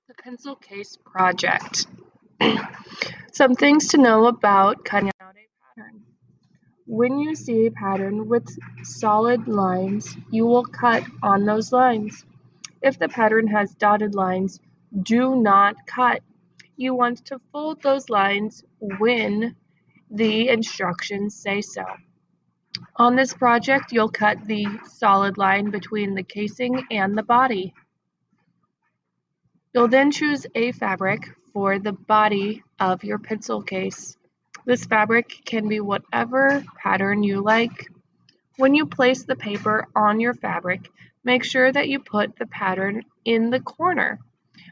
The pencil case project. Some things to know about cutting out a pattern. When you see a pattern with solid lines, you will cut on those lines. If the pattern has dotted lines, do not cut. You want to fold those lines when the instructions say so. On this project, you'll cut the solid line between the casing and the body. You'll then choose a fabric for the body of your pencil case. This fabric can be whatever pattern you like. When you place the paper on your fabric, make sure that you put the pattern in the corner.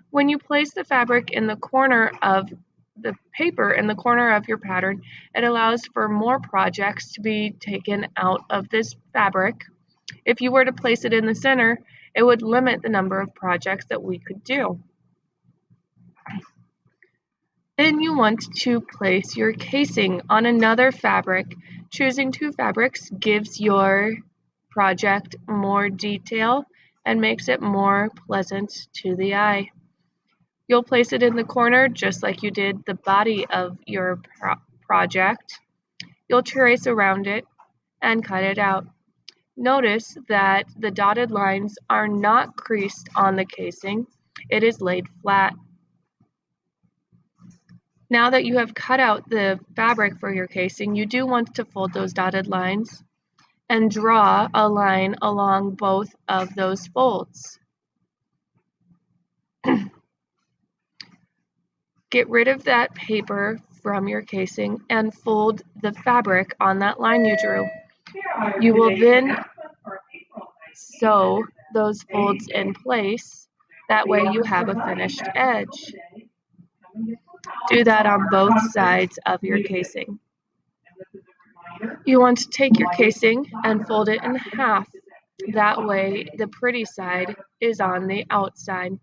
When you place the fabric in the corner of the paper in the corner of your pattern, it allows for more projects to be taken out of this fabric. If you were to place it in the center, it would limit the number of projects that we could do. Then you want to place your casing on another fabric. Choosing two fabrics gives your project more detail and makes it more pleasant to the eye. You'll place it in the corner just like you did the body of your project. You'll trace around it and cut it out. Notice that the dotted lines are not creased on the casing. It is laid flat. Now that you have cut out the fabric for your casing, you do want to fold those dotted lines and draw a line along both of those folds. Get rid of that paper from your casing and fold the fabric on that line you drew. You will then sew those folds in place. That way you have a finished edge. Do that on both sides of your casing. You want to take your casing and fold it in half. That way the pretty side is on the outside.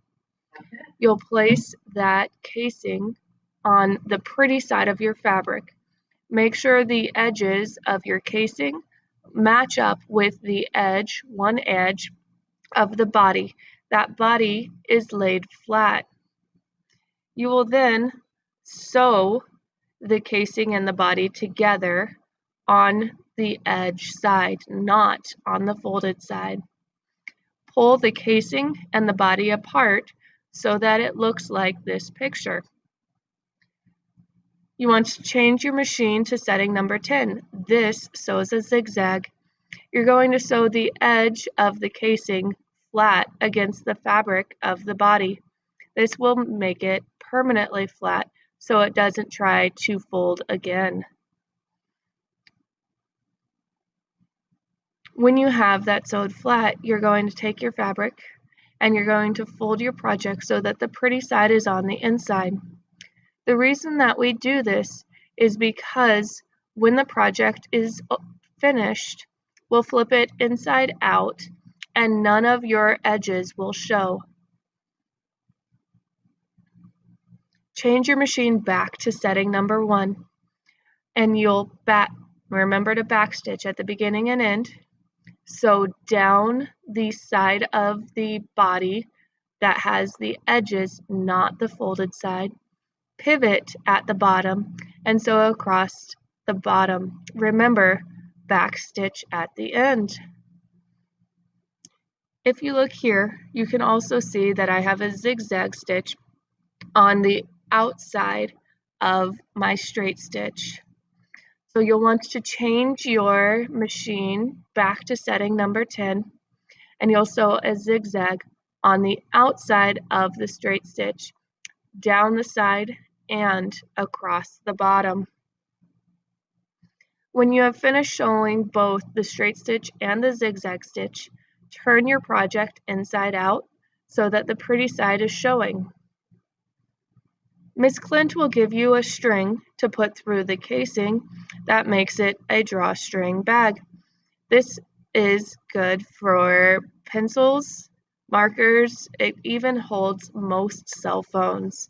You'll place that casing on the pretty side of your fabric. Make sure the edges of your casing match up with the edge, one edge of the body. That body is laid flat. You will then sew the casing and the body together on the edge side, not on the folded side. Pull the casing and the body apart so that it looks like this picture. You want to change your machine to setting number 10. This sews a zigzag. You're going to sew the edge of the casing flat against the fabric of the body. This will make it permanently flat so it doesn't try to fold again. When you have that sewed flat, you're going to take your fabric and you're going to fold your project so that the pretty side is on the inside. The reason that we do this is because when the project is finished, we'll flip it inside out and none of your edges will show. Change your machine back to setting number 1 and you'll remember to backstitch at the beginning and end. Sew down the side of the body that has the edges, not the folded side. Pivot at the bottom and sew across the bottom. Remember, backstitch at the end. If you look here, you can also see that I have a zigzag stitch on the outside of my straight stitch. So you'll want to change your machine back to setting number 10 and you'll sew a zigzag on the outside of the straight stitch, down the side and across the bottom. When you have finished sewing both the straight stitch and the zigzag stitch, turn your project inside out so that the pretty side is showing. Miss Clint will give you a string to put through the casing that makes it a drawstring bag. This is good for pencils, markers, it even holds most cell phones.